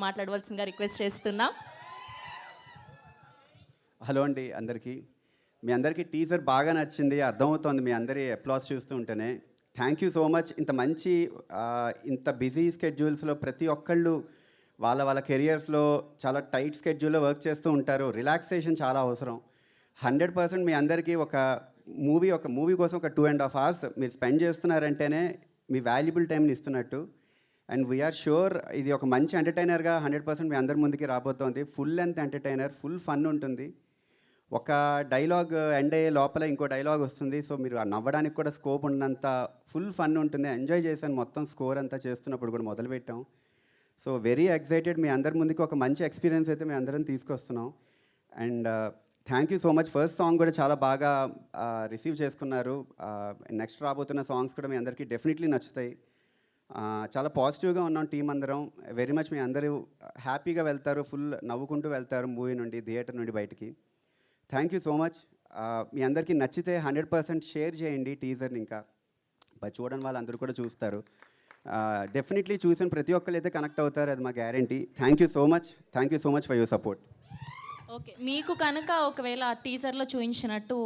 మాట్లాడవలసిందిగా రిక్వెస్ట్ చేస్తున్నాం. హలో అండి అందరికీ. మీ అందరికీ టీజర్ బాగా నచ్చింది, అర్థమవుతోంది మీ అందరి అప్లాస్ చూస్తూ ఉంటేనే. Thank you so much. ఇంత మంచి ఇంత బిజీ స్కెడ్యూల్స్లో ప్రతి ఒక్కళ్ళు వాళ్ళ వాళ్ళ కెరియర్స్లో చాలా టైట్ స్కెడ్యూల్లో వర్క్ చేస్తూ ఉంటారు. రిలాక్సేషన్ చాలా అవసరం. 100% మీ అందరికీ ఒక మూవీ కోసం ఒక 2.5 hours మీరు స్పెండ్ చేస్తున్నారంటేనే మీ వాల్యుబుల్ టైంని ఇస్తున్నట్టు. అండ్ వీఆర్ షూర్ ఇది ఒక మంచి ఎంటర్టైనర్గా 100% మీ అందరి ముందుకి రాబోతోంది. Full length entertainer, full fun ఉంటుంది. ఒక డైలాగ్ ఎండ్ అయ్యే లోపల ఇంకో డైలాగ్ వస్తుంది. సో మీరు నవ్వడానికి కూడా స్కోప్ ఉన్నంత ఫుల్ ఫన్ ఉంటుంది. ఎంజాయ్ చేశాను మొత్తం స్కోర్ అంతా చేస్తున్నప్పుడు కూడా మొదలుపెట్టాం. So very excited. మీ అందరి ముందుకి ఒక మంచి ఎక్స్పీరియన్స్ అయితే మేము అందరం తీసుకొస్తున్నాం. And thank you so much. First song కూడా చాలా బాగా రిసీవ్ చేసుకున్నారు. నెక్స్ట్ రాబోతున్న సాంగ్స్ కూడా మీ అందరికీ డెఫినెట్లీ నచ్చుతాయి. చాలా పాజిటివ్గా ఉన్నాం టీం అందరం. వెరీ మచ్ మీ అందరూ హ్యాపీగా వెళ్తారు, ఫుల్ నవ్వుకుంటూ వెళ్తారు మూవీ నుండి, థియేటర్ నుండి బయటికి. Thank you so much. మీ అందరికీ నచ్చితే 100% షేర్ చేయండి టీజర్ని. ఇంకా చూడని వాళ్ళందరూ కూడా చూస్తారు. డెఫినెట్లీ చూసిన ప్రతి ఒక్కరు అయితే కనెక్ట్ అవుతారు, అది మా guarantee. Thank you so much. Thank you so much for your support. Okay, మీకు కనుక ఒకవేళ టీజర్లో చూపించినట్టు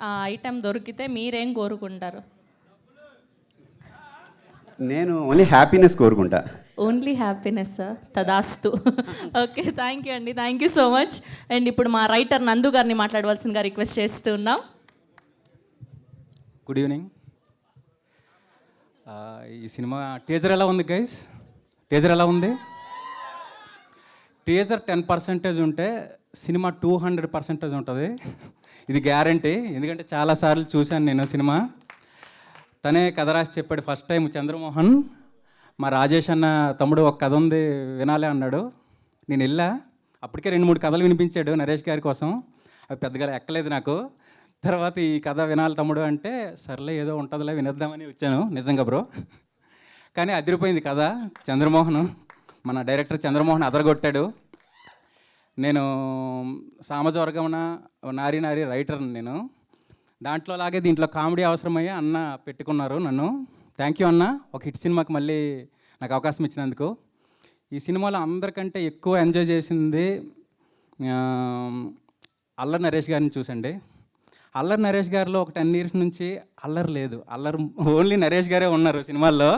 ఆ ఐటెం దొరికితే మీరేం కోరుకుంటారు? నేను ఓన్లీ హ్యాపీనెస్ కోరుకుంటా. ఓన్లీ హ్యాపీనెస్, తదాస్తు. ఓకే, థ్యాంక్ యూ అండి, thank you so much. And ఇప్పుడు మా రైటర్ నందు గారిని మాట్లాడవలసిందిగా రిక్వెస్ట్ చేస్తున్నాం. Good evening. ఈ సినిమా టీజర్ ఎలా ఉంది గైస్? టీజర్ ఎలా ఉంది? టీజర్ 10% ఉంటే సినిమా 200% ఉంటుంది. ఇది గ్యారంటీ. ఎందుకంటే చాలాసార్లు చూశాను నేను సినిమా. తనే కథ రాసి చెప్పాడు ఫస్ట్ టైం చంద్రమోహన్. మా రాజేష్ అన్న తమ్ముడు ఒక కథ ఉంది వినాలే అన్నాడు. నేను వెళ్ళా, అప్పటికే 2-3 కథలు వినిపించాడు నరేష్ గారి కోసం. అవి పెద్దగా ఎక్కలేదు నాకు. తర్వాత ఈ కథ వినాలి తమ్ముడు అంటే సర్లే ఏదో ఉంటుందిలే వినేద్దామని వచ్చాను. నిజంగా బ్రో, కానీ అదిరిపోయింది కథ. చంద్రమోహన్, మన డైరెక్టర్ చంద్రమోహన్ అదరగొట్టాడు. నేను సామాజిక వర్గమున నారీ రైటర్ని నేను. దాంట్లో లాగే దీంట్లో కామెడీ అవసరమయ్యే అన్న పెట్టుకున్నారు నన్ను. థ్యాంక్ యూ అన్న, ఒక హిట్ సినిమాకి మళ్ళీ నాకు అవకాశం ఇచ్చినందుకు. ఈ సినిమాలో అందరికంటే ఎక్కువ ఎంజాయ్ చేసింది అల్లరి నరేష్ గారిని చూసండి. అల్లరి నరేష్ గారిలో ఒక 10 years నుంచి అల్లరి లేదు. అల్లరి ఓన్లీ నరేష్ గారే ఉన్నారు సినిమాల్లో.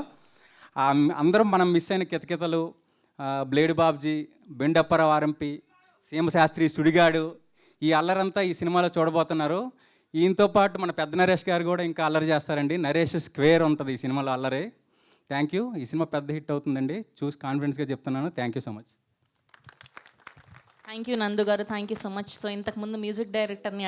అందరం మనం మిస్ అయిన కితకితలు, బ్లేడ్ బాబ్జీ, బెండప్పరావు ఆర్ఎంపి, సీమశాస్త్రి, సుడిగాడు, ఈ అల్లరంతా ఈ సినిమాలో చూడబోతున్నారు. ఈయనతో పాటు మన పెద్ద నరేష్ గారు కూడా ఇంకా అల్లరి చేస్తారండి. నరేష్ స్క్వేర్ ఉంటుంది ఈ సినిమాలో అల్లరి. Thank you. ఈ సినిమా పెద్ద హిట్ అవుతుందండి, చూసి కాన్ఫిడెన్స్గా చెప్తున్నాను. Thank you so much. Thank you నందు గారు, thank you so much. So ఇంతకుముందు మ్యూజిక్ డైరెక్టర్ని